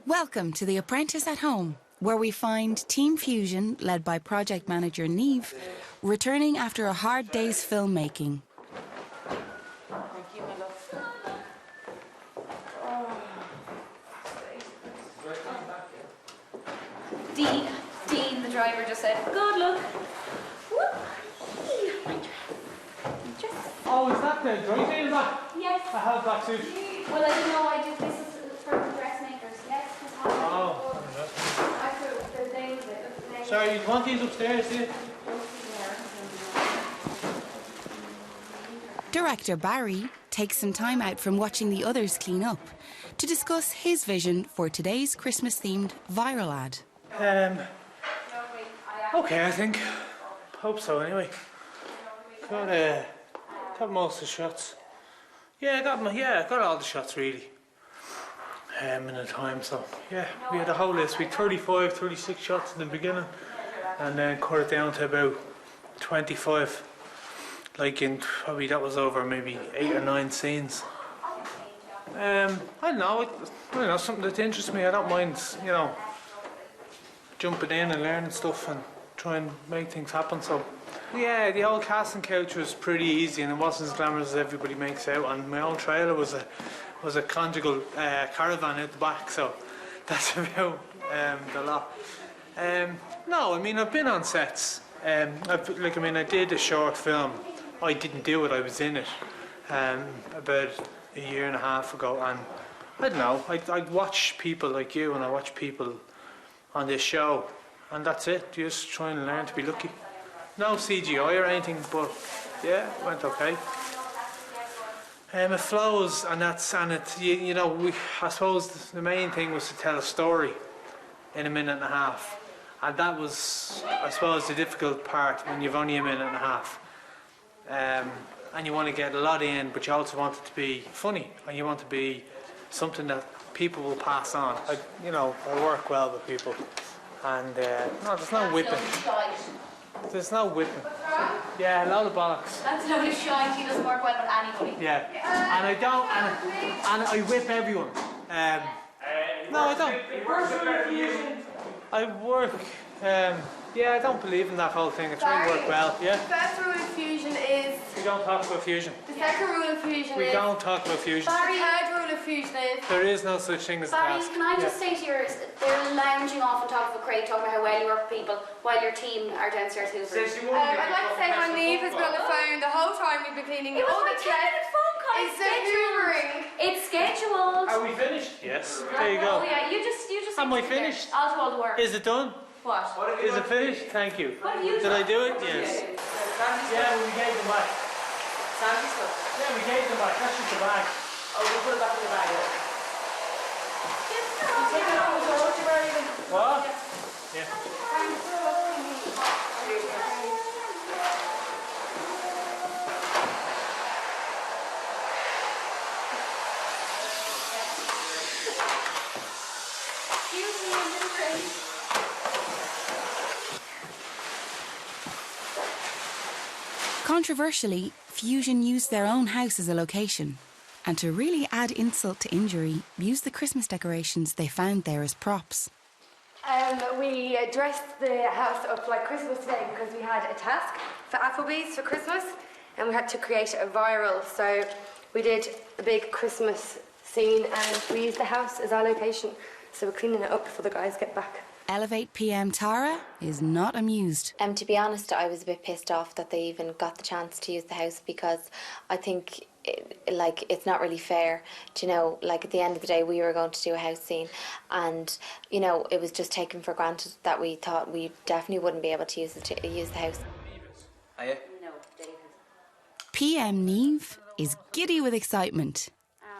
Welcome to The Apprentice at Home, where we find Team Fusion, led by project manager Niamh, returning after a hard day's filmmaking. Dean, the driver, just said, good luck. Oh, is that the dry clean back? Yes. I have that too. Well, I don't know, I did this is for the dressmakers, yes. Oh. I put the names in. Sorry, you want these upstairs, do you? Director Barry takes some time out from watching the others clean up to discuss his vision for today's Christmas-themed viral ad. Okay, I think. Hope so, anyway. Got most of the shots. Yeah, got all the shots really. In the time, so yeah, we had a whole list. We had 35, 36 shots in the beginning, and then cut it down to about 25. Like in probably that was over maybe 8 or 9 scenes. I don't know, something that interests me. I don't mind, jumping in and learning stuff and try and make things happen. So yeah, the whole casting couch was pretty easy and it wasn't as glamorous as everybody makes out. And my own trailer was a conjugal caravan out the back, so that's about the lot. No, I mean I've been on sets. I did a short film. I didn't do it. I was in it about a year and a half ago, and I don't know. I'd watch people like you, and I watch people on this show, and that's it. Just trying to learn to be lucky. No CGI or anything, but yeah, it went okay. It flows, and I suppose the main thing was to tell a story in a minute and a half, and that was, I suppose, the difficult part when you've only a minute and a half. And you want to get a lot in, but you also want it to be funny, and you want to be something that people will pass on. I work well with people, and no, there's no whipping. There's no whipping. Yeah, a load of bollocks. That's a load of shite. He doesn't work well with anybody. Yeah, and I don't, and I whip everyone. No, I don't. I work. Yeah, I don't believe in that whole thing. It's really worked well. Yeah. The first rule of fusion is. We don't talk about fusion. The second rule of fusion is. We don't talk about fusion. The third rule of fusion is. There is no such thing as a Barry, task. can I just say to yours, they're lounging off on top of a crate talking about how well you work with people while your team are downstairs hoovering. I'd like to say my Niamh has been on the phone the whole time we've been cleaning. It was all my the 10-minute phone call. It's the hoovering. It's scheduled. Are we finished? Yes. There you go. Oh yeah, you just. Am I finished? I'll do all the work. Is it done? What? Is it finished? Thank you. What have you Did done? I do it? Yes. Yeah, we gave them back. Sandy stuff? Yeah, we gave them back. That's just the bag. Oh, we put it back in the bag, yeah. You take it out with the road, Barry. What? Yeah. Controversially, Fusion used their own house as a location, and to really add insult to injury, used the Christmas decorations they found there as props. We dressed the house up like Christmas today because we had a task for Applebee's for Christmas and we had to create a viral. So we did a big Christmas scene and we used the house as our location. So we're cleaning it up before the guys get back. Elevate PM Tara is not amused. To be honest, I was a bit pissed off that they even got the chance to use the house because I think it's not really fair to at the end of the day we were going to do a house scene and it was just taken for granted that we thought we definitely wouldn't be able to use the house. Are you? No, David. PM Niamh is giddy with excitement,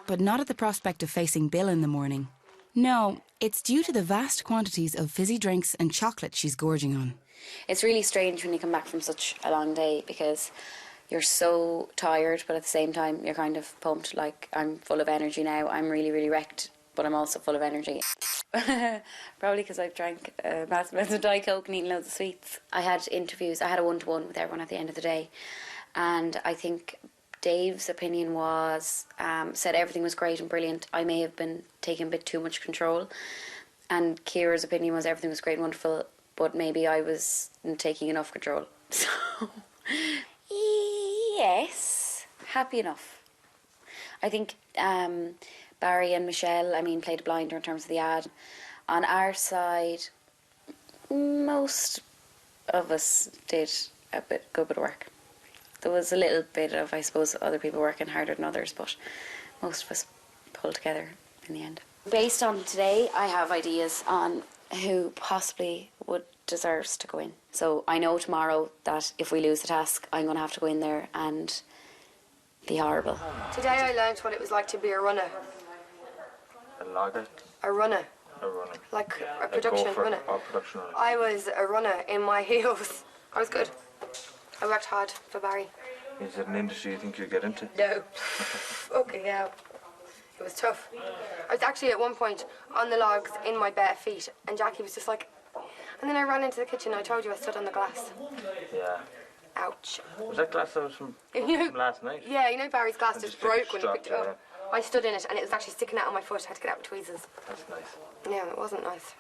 but not at the prospect of facing Bill in the morning. No, it's due to the vast quantities of fizzy drinks and chocolate she's gorging on. It's really strange when you come back from such a long day because you're so tired, but at the same time you're kind of pumped. Like, I'm full of energy now. I'm really, really wrecked, but I'm also full of energy. Probably because I've drank massive amounts of Diet Coke and eaten loads of sweets. I had interviews. I had a one-to-one with everyone at the end of the day, and I think Dave's opinion was, said everything was great and brilliant. I may have been taking a bit too much control. And Ciara's opinion was everything was great and wonderful, but maybe I wasn't taking enough control. So, yes, happy enough. I think Barry and Michelle, played a blinder in terms of the ad. On our side, most of us did a good bit of work. There was a little bit of, I suppose, other people working harder than others, but most of us pulled together in the end. Based on today, I have ideas on who possibly deserves to go in. So I know tomorrow that if we lose the task, I'm going to have to go in there and be horrible. Today I learned what it was like to be a runner. A logger? A runner. A runner. Like a production runner. Or production runner. I was a runner in my heels. I was good. I worked hard for Barry. Is it an industry you think you'll get into? No. Okay, yeah. It was tough. I was actually at one point on the logs in my bare feet, and Jackie was just like... And then I ran into the kitchen and I told you I stood on the glass. Yeah. Ouch. Was that glass that was from last night? Yeah, you know Barry's glass just broke when he dropped, picked it up. I stood in it and it was actually sticking out on my foot. I had to get out with tweezers. That's nice. Yeah, it wasn't nice.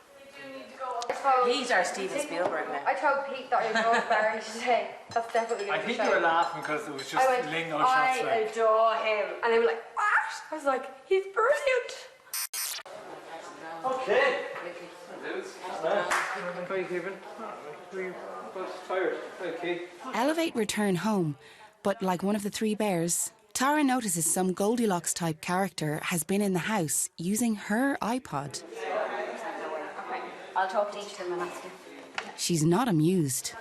He's our Steven Spielberg now. I told Pete that I adored Barry today. That's definitely going I to be think you were laughing because it was just lingo shots. I adore him. And they were like, what? I was like, he's brilliant. Okay. How are you keeping? We're both tired. Okay. Elevate return home, but like one of the three bears, Tara notices some Goldilocks type character has been in the house using her iPod. Okay, I'll talk to each of them and ask you. She's not amused.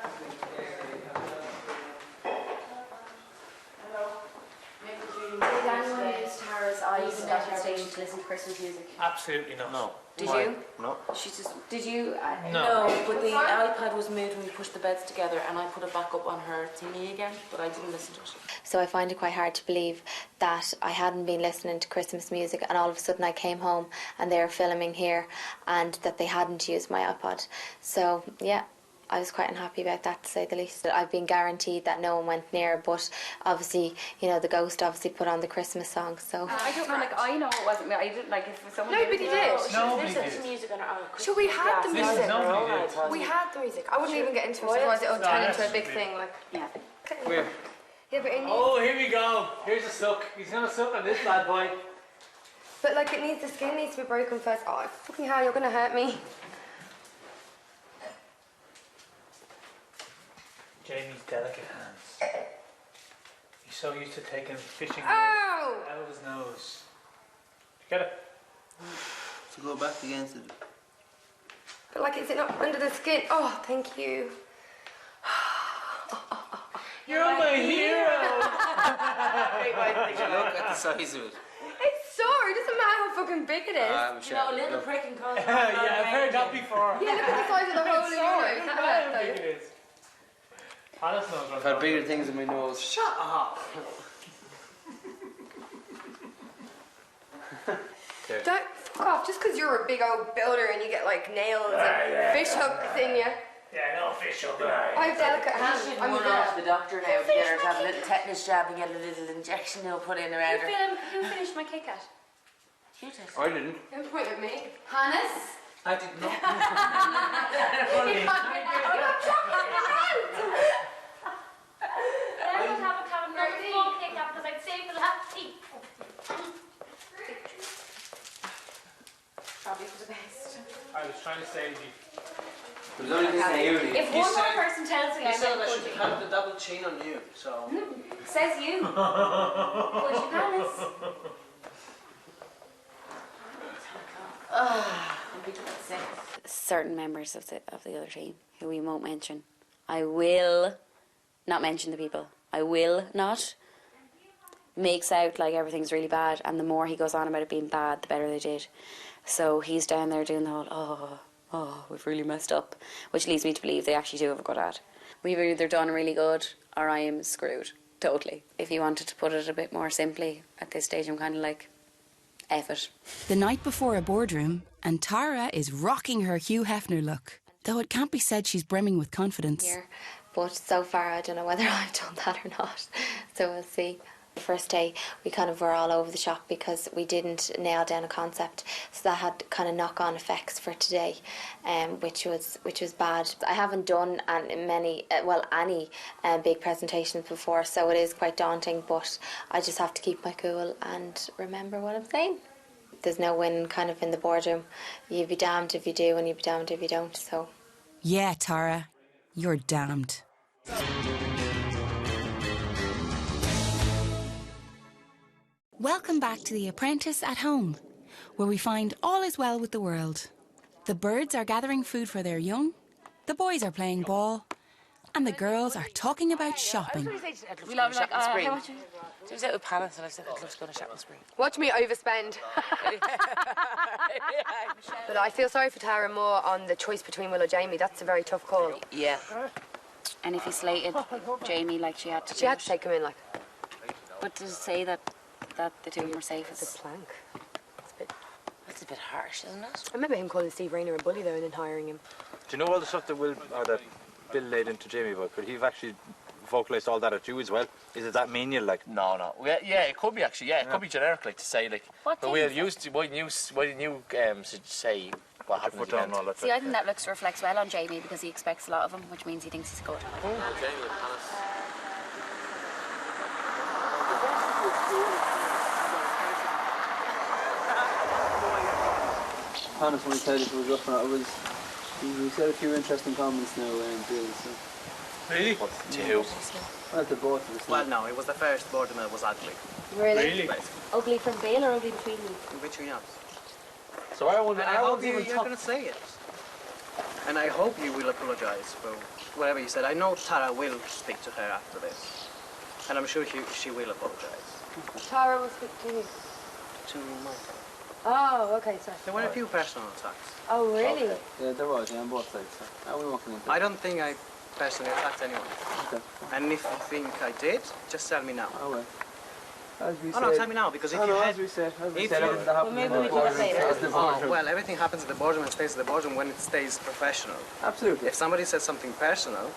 Did anyone use Tara's iPod station to listen to Christmas music? Absolutely not. No. Did you? No. She's just... Did you? No, but the iPad was moved when we pushed the beds together and I put it back up on her thingy again, but I didn't listen to it. So I find it quite hard to believe that I hadn't been listening to Christmas music and all of a sudden I came home and they were filming here and that they hadn't used my iPod. So yeah, I was quite unhappy about that, to say the least. I've been guaranteed that no one went near, but obviously, you know, the ghost obviously put on the Christmas song, so... I don't know, I know it wasn't me. I didn't, if someone... Nobody did. Nobody Listen did. to music on our Sure, we had the music. Nobody did. We had the music. I wouldn't even get into it, otherwise it'll turn into a big thing. Like, Yeah. Where? yeah, but Oh, here we go. Here's a suck. He's gonna suck on this bad boy. But like, the skin needs to be broken first. Oh, fucking hell, you're gonna hurt me. Jamie's delicate hands. He's so used to taking fishing Ow! out of his nose. Did you get it? To go back against it. But like, is it not under the skin? Oh, thank you. You're my hero! Look at the size of it. It's sore. It doesn't matter how fucking big it is. I'm You know, a little prick can cause... Yeah, I've heard that before. Yeah, look at the size of the hole in your nose. Look Look at at how that, big though. it is. Alice knows I've what had bigger things in my nose. Shut up! Don't fuck off. Just because you're a big old builder and you get like nails and fish hooks in you. Yeah, no fish up I have delicate hands. She should I'm a run off to girl. the doctor now to get her to have a little tetanus jab and get a little injection they'll put in around her. Who finished my Kit Kat? You did. I didn't. Don't point at me. Hannes? I did not. I would have a cabinet of small Kit Kat because I'd save the last teeth. Probably for the best. I was trying to save you. There's only this beauty. If one more person tells me I'm not should good, have the double chin on you, so... says you. Push your Hannes. Certain members of the other team, who we won't mention. I will not mention the people. I will not. Makes out like everything's really bad, and the more he goes on about it being bad, the better they did. So he's down there doing the whole, we've really messed up, which leads me to believe they actually do have a good ad. We've either done really good or I am screwed, totally. If you wanted to put it a bit more simply, at this stage I'm kind of like, F it. The night before a boardroom, and Tara is rocking her Hugh Hefner look, though it can't be said she's brimming with confidence. Here. But so far I don't know whether I've done that or not, so we'll see. The first day we kind of were all over the shop because we didn't nail down a concept, so that had kind of knock-on effects for today, which was bad. I haven't done any big presentations before, so it is quite daunting, but I just have to keep my cool and remember what I'm saying. There's no win kind of in the boardroom. You'd be damned if you do and you'd be damned if you don't. So Yeah, Tara, you're damned. Welcome back to The Apprentice at Home, where we find all is well with the world. The birds are gathering food for their young, the boys are playing ball, and the girls are talking about shopping. We love like, how much? She was out with Apprentice and I said I'd love to go to shopping spree. Watch me overspend. But I feel sorry for Tara more on the choice between Will or Jamie. That's a very tough call. Yeah. And if you slated Jamie like she had to She had to take him in, like. But does it say that the two of them were safe? It's a plank. That's a bit harsh, isn't it? I remember him calling Steve Rayner a bully, though, and then hiring him. Do you know all the stuff that Bill laid into Jamie about? Could he have actually vocalised all that at you as well? Is it that menial, like? No. Yeah, it could be actually. Yeah, it could be generic, like to say like. What But why didn't you say what happened at the end? All that See, I think that reflects well on Jamie because he expects a lot of him, which means he thinks he's good. Apprentice, when he said it was rough, he said a few interesting comments now and Bill. So. Really? Two. Well, the both of us. Well, no, it was the first boredom that was ugly. Really? Ugly from Bill or ugly between you? In between us. So I And I hope you're going to say it. And I hope you will apologise for whatever you said. I know Tara will speak to her after this. And I'm sure she will apologise. Tara will speak to you. To my friend. Oh, okay, sorry. There were a few personal attacks. Oh, really? Okay. Yeah, there was, on both sides. So. We won't get into I don't think I personally attacked anyone. Okay. And if you think I did, just tell me now. Oh, well. As we Oh, no, tell me now, because if you had... as we said, if everything you- that happens maybe in we the do that boardroom later. stays in the Oh, boardroom. well, everything happens at the boardroom and stays at the boardroom when it stays professional. Absolutely. If somebody says something personal,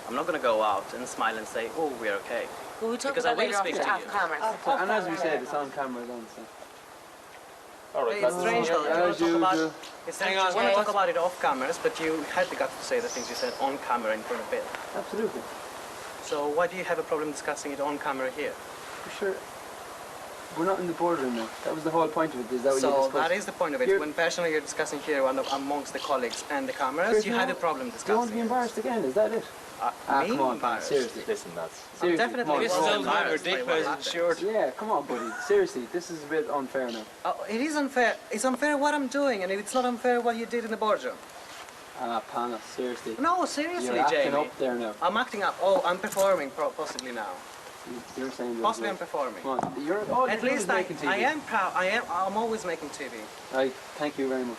I'm not going to go out and smile and say, oh, we're okay. Well, we talk Because I about will later off speak the to off you. camera. And as we said, it's on camera then, so. All right. It's strange though. You want to talk about, it's strange. Hang on. You want to talk about it off cameras, but you had the guts to say the things you said on camera in front of Bill. Absolutely. So why do you have a problem discussing it on camera here? For sure. We're not in the boardroom now. That was the whole point of it. Is that what you So discussed? that is the point of it. You're- When personally you're discussing here amongst the colleagues and the cameras, Chris, you had a problem Do you want to discussing be it. embarrassed again? Is that it? Me come on, embarrassed? seriously. Listen, lads. I'm Seriously, definitely come on. This is well all my embarrassed by dick what wasn't happened. short. Yeah, come on, buddy. Seriously, this is a bit unfair now. It is unfair. It's unfair what I'm doing, and it's not unfair what you did in the boardroom. Pana, seriously. No, seriously, You're acting Jamie. up there now. I'm acting up. Oh, I'm performing possibly now. You're saying that. Possibly I'm performing. Come on. You're all At you're least doing is making TV. I am proud. I'm always making TV. Right, thank you very much.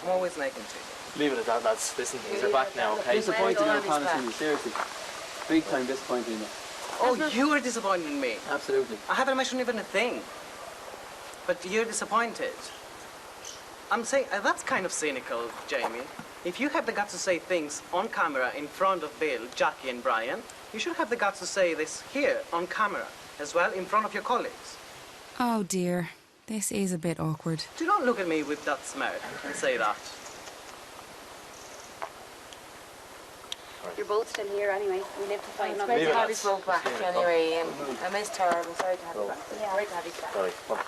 I'm always making TV. Leave it at that, lads. Listen, things are back now, okay? Disappointing Well, on Pana, seriously. Big time disappointing now. Oh, you are disappointed in me. Absolutely. I haven't mentioned even a thing. But you're disappointed. I'm saying, that's kind of cynical, Jamie. If you have the guts to say things on camera in front of Bill, Jackie and Brian, you should have the guts to say this here on camera as well in front of your colleagues. Oh dear, this is a bit awkward. Do not look at me with that smirk and say that. You're both still here anyway. We live to fight another Great day. to have you spoke back anyway. I missed her. I'm sorry to have you back. Yeah. Great to have you back. Sorry, come on.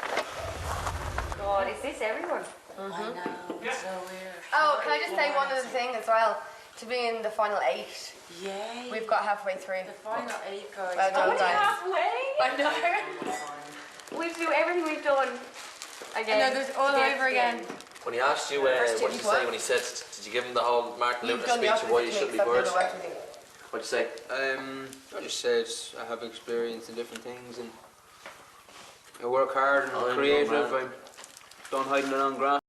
God, is this everyone? I know, it's so weird. Oh, can I just say one other thing as well? To be in the final 8, Yay. we've got halfway through. The final 8 guys. Well done, guys. Halfway? I know. We have to do everything we've done again. I know, there's all over again. When he asked you, what did you say when he said, did you give him the whole Martin Luther speech of why you shouldn't be birds? What did you say? I just said I have experience in different things and I work hard and I'm creative. I don't hide in the long grass.